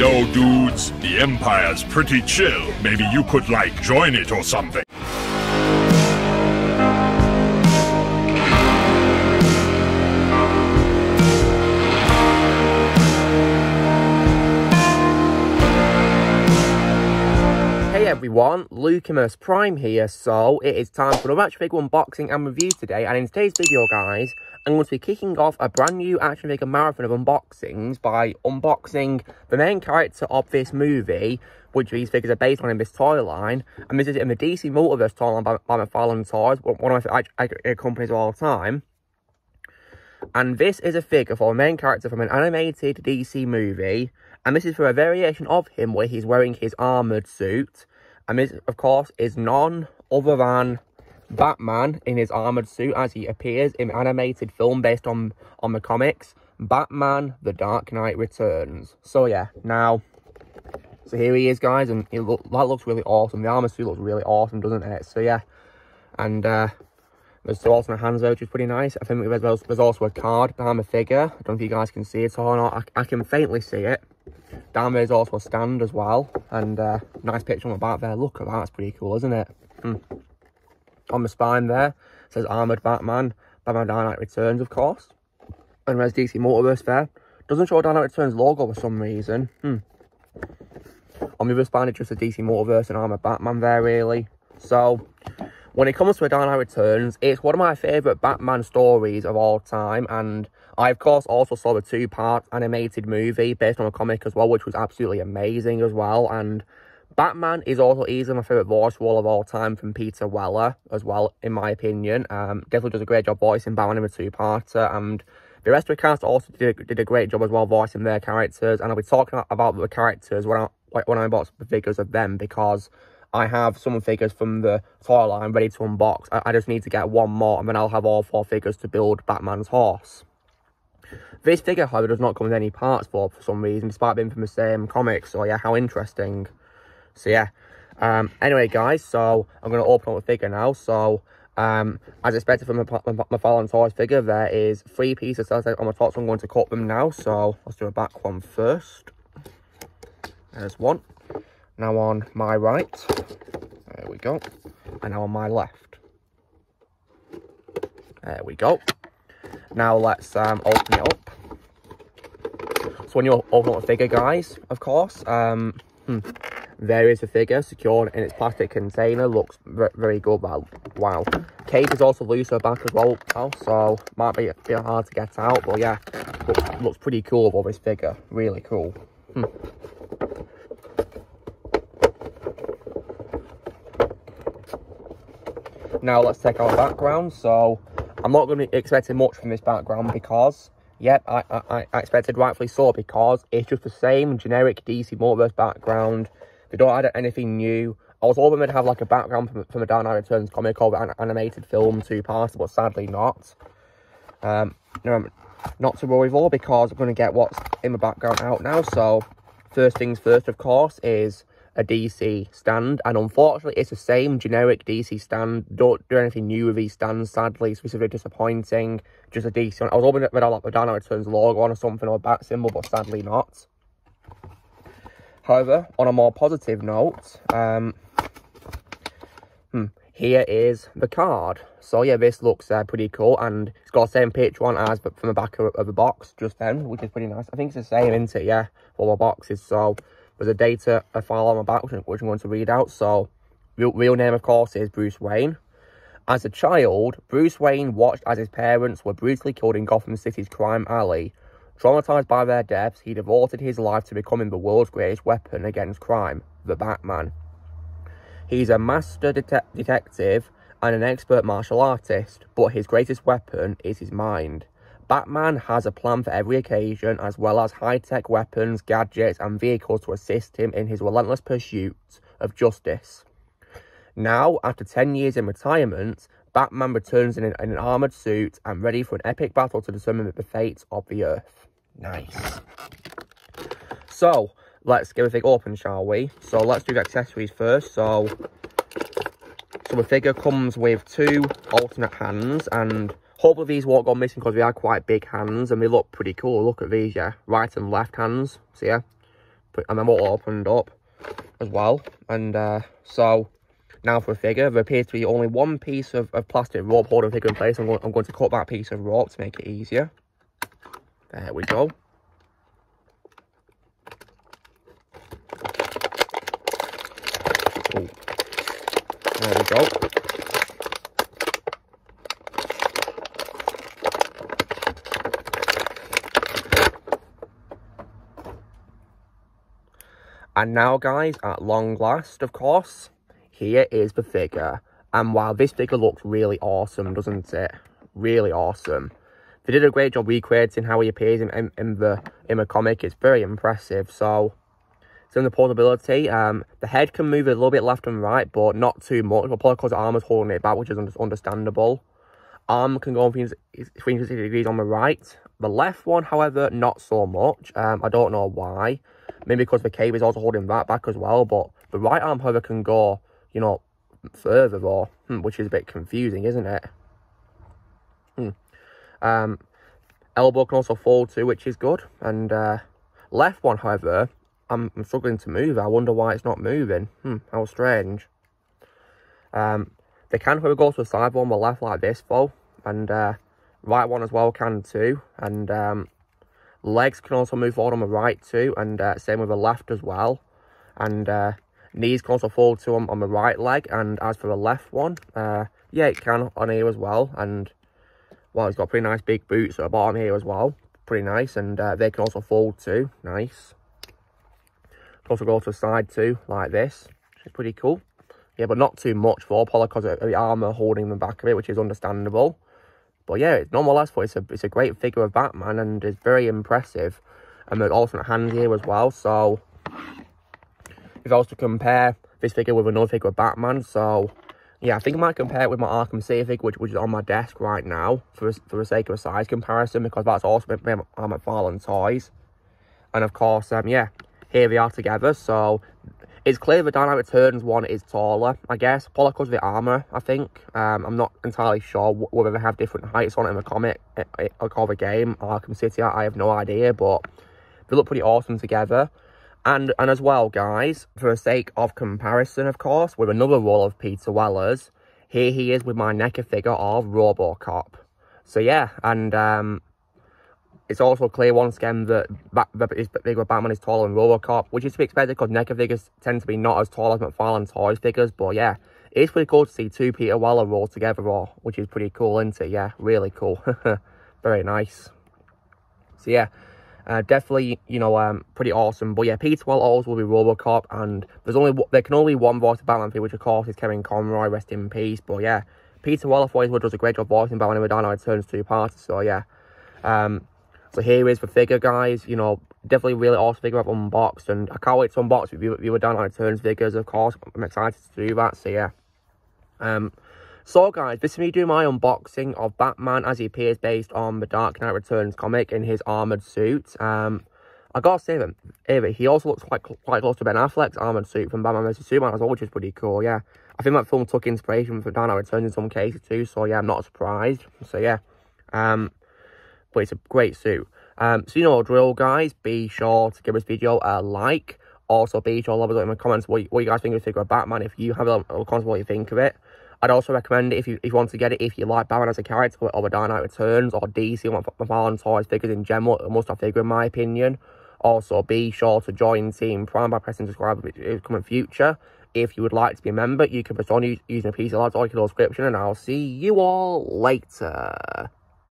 Yo, dudes, the Empire's pretty chill. Maybe you could, like, join it or something. Hey everyone, Lucimus Prime here. So it is time for another action figure unboxing and review today, and in today's video guys, I'm going to be kicking off a brand new action figure marathon of unboxings by unboxing the main character of this movie, which these figures are based on in this toy line, and this is in the DC Multiverse toy line by McFarlane Toys, one of my favorite companies of all time. And this is a figure for a main character from an animated DC movie, and this is for a variation of him where he's wearing his armoured suit. And this, of course, is none other than Batman in his armoured suit as he appears in an animated film based on the comics, Batman: The Dark Knight Returns. So yeah, so here he is, guys, and that looks really awesome. The armoured suit looks really awesome, doesn't it? So yeah, and there's two alternate hands there, which is pretty nice. I think there's also a card behind the figure. I don't know if you guys can see it or not. I can faintly see it. Down there is also a stand as well, and nice picture on the back there. Look at that, that's pretty cool, isn't it? On the spine there, it says Armoured Batman, Batman Dark Knight Returns, of course. And there's DC Multiverse there. Doesn't show a Dark Knight Returns logo for some reason. On the other spine, it's just a DC Multiverse and Armoured Batman there, really. So, when it comes to a Dark Knight Returns, it's one of my favourite Batman stories of all time, and I, of course, also saw the two-part animated movie based on a comic as well, which was absolutely amazing as well. And Batman is also easily my favourite voice role of all time from Peter Weller as well, in my opinion. Definitely does a great job voicing Batman in the two-parter, and the rest of the cast also did a great job as well voicing their characters. And I'll be talking about the characters when I unbox the figures of them, because I have some figures from the toy line ready to unbox. I just need to get one more, and then I'll have all 4 figures to build Batman's horse. This figure, however, does not come with any parts for some reason, despite being from the same comic. So yeah, how interesting. So yeah, anyway guys, so I'm going to open up the figure now. So as expected from my McFarlane Toys figure, there is 3 pieces on the top, so I'm going to cut them now. So let's do a back one first. There's one. Now on my right, there we go, and now on my left, there we go. Now let's open it up. So when you open up the figure, guys, of course, there is the figure secured in its plastic container. Looks very good. Wow. Case is also loose at the back as well, so might be a bit hard to get out, but yeah, looks pretty cool for this figure. Really cool. Now let's check out the background. So I'm not going to be expecting much from this background because, yep, I expected rightfully so, because it's just the same generic DC Multiverse background. They don't add anything new. I was hoping they'd have like a background from a Dark Knight Returns comic or an animated film two-parter, but sadly not. Not to worry though, because I'm going to get what's in the background out now. So first things first, of course, is a DC stand, and unfortunately it's the same generic DC stand. Don't do anything new with these stands, sadly. It's very disappointing. Just a DC one. I was hoping that they'd have like the Dark Knight Returns logo on or something, or a bat symbol, but sadly not. However, on a more positive note, here is the card. So yeah, this looks pretty cool, and it's got the same picture on as from the back of the box just then, which is pretty nice. I think it's the same, isn't it? Yeah, for the boxes. So there's a data file on the back, which I'm going to read out. So, real name, of course, is Bruce Wayne. As a child, Bruce Wayne watched as his parents were brutally killed in Gotham City's crime alley. Traumatized by their deaths, he devoted his life to becoming the world's greatest weapon against crime, the Batman. He's a master detective and an expert martial artist, but his greatest weapon is his mind. Batman has a plan for every occasion, as well as high-tech weapons, gadgets, and vehicles to assist him in his relentless pursuit of justice. Now, after 10 years in retirement, Batman returns in an armoured suit and ready for an epic battle to determine the fate of the Earth. Nice. So, let's get the figure open, shall we? So, let's do the accessories first. So the figure comes with 2 alternate hands, and hopefully these won't go missing because they are quite big hands and they look pretty cool. Look at these, yeah. Right and left hands. So yeah, and then what opened up as well. And so now for a figure, there appears to be only one piece of plastic rope holding the figure in place. I'm going to cut that piece of rope to make it easier. There we go. Ooh. There we go. And now, guys, at long last, of course, here is the figure. And wow, this figure looks really awesome, doesn't it? Really awesome. They did a great job recreating how he appears in the comic. It's very impressive. So in the portability, the head can move a little bit left and right, but not too much. But probably because the armor's holding it back, which is understandable. Arm can go on 360 degrees on the right. The left one, however, not so much. I don't know why. Maybe because the cape is also holding that back as well. But the right arm, however, can go, you know, further, or which is a bit confusing, isn't it? Elbow can also fold too, which is good. And left one, however, I'm struggling to move. I wonder why it's not moving. How strange. They can, however, go to the side one, the left like this, though. And right one as well can too. And legs can also move forward on the right too. And same with the left as well. And knees can also fold too on the right leg. And as for the left one, yeah, it can on here as well. And well, it's got pretty nice big boots at the bottom here as well. Pretty nice. And they can also fold too. Nice. Can also go to the side too, like this. Which is pretty cool. Yeah, but not too much for Apollo because of the armour holding the back of it, which is understandable. But yeah, it's nonetheless, it's a great figure of Batman and it's very impressive. And there's alternate hands here as well. So if I was to compare this figure with another figure of Batman, so yeah, I think I might compare it with my Arkham City figure, which is on my desk right now, for the sake of a size comparison, because that's also been on McFarlane Toys. And of course, yeah, here they are together. So it's clear the Dark Knight Returns one is taller, I guess, probably because of the armour, I think. I'm not entirely sure whether they have different heights on it in the comic or the game, Arkham City, I have no idea, but they look pretty awesome together. And as well, guys, for the sake of comparison, of course, with another role of Peter Weller's, here he is with my NECA figure of RoboCop. So yeah, and it's also clear once again that this figure of Batman is taller than RoboCop, which is to be expected because NECA figures tend to be not as tall as McFarlane Toys figures. But yeah, it's pretty cool to see two Peter Weller rolled together, which is pretty cool, isn't it? Yeah, really cool. Very nice. So yeah. Definitely, you know, pretty awesome. But yeah, Peter Weller always will be RoboCop, and there can only be one voice of Batman figure, which of course is Kevin Conroy, rest in peace. But yeah, Peter Weller does a great job voicing Batman in the Dark Knight Returns 2-parter. So yeah, so here is the figure, guys. You know, definitely really awesome figure I've unboxed, and I can't wait to unbox with you Dark Knight Returns figures. Of course, I'm excited to do that. So yeah, so guys, this is me doing my unboxing of Batman as he appears based on the Dark Knight Returns comic in his armoured suit. I gotta say that he also looks quite close to Ben Affleck's armoured suit from Batman vs Superman as well, which is pretty cool, yeah. I think that film took inspiration from Dark Knight Returns in some cases too, so yeah, I'm not surprised. So yeah, but it's a great suit. So you know the drill, guys, be sure to give this video a like. Also, be sure to let us know in the comments what you guys think of the figure of Batman, if you have a comment what you think of it. I'd also recommend it if you want to get it, if you like Batman as a character, or the Dark Knight Returns, or DC, or McFarlane Toys figures in general, a must-have figure in my opinion. Also, be sure to join Team Prime by pressing subscribe in the coming future. If you would like to be a member, you can press on using a piece of lads or your subscription, and I'll see you all later.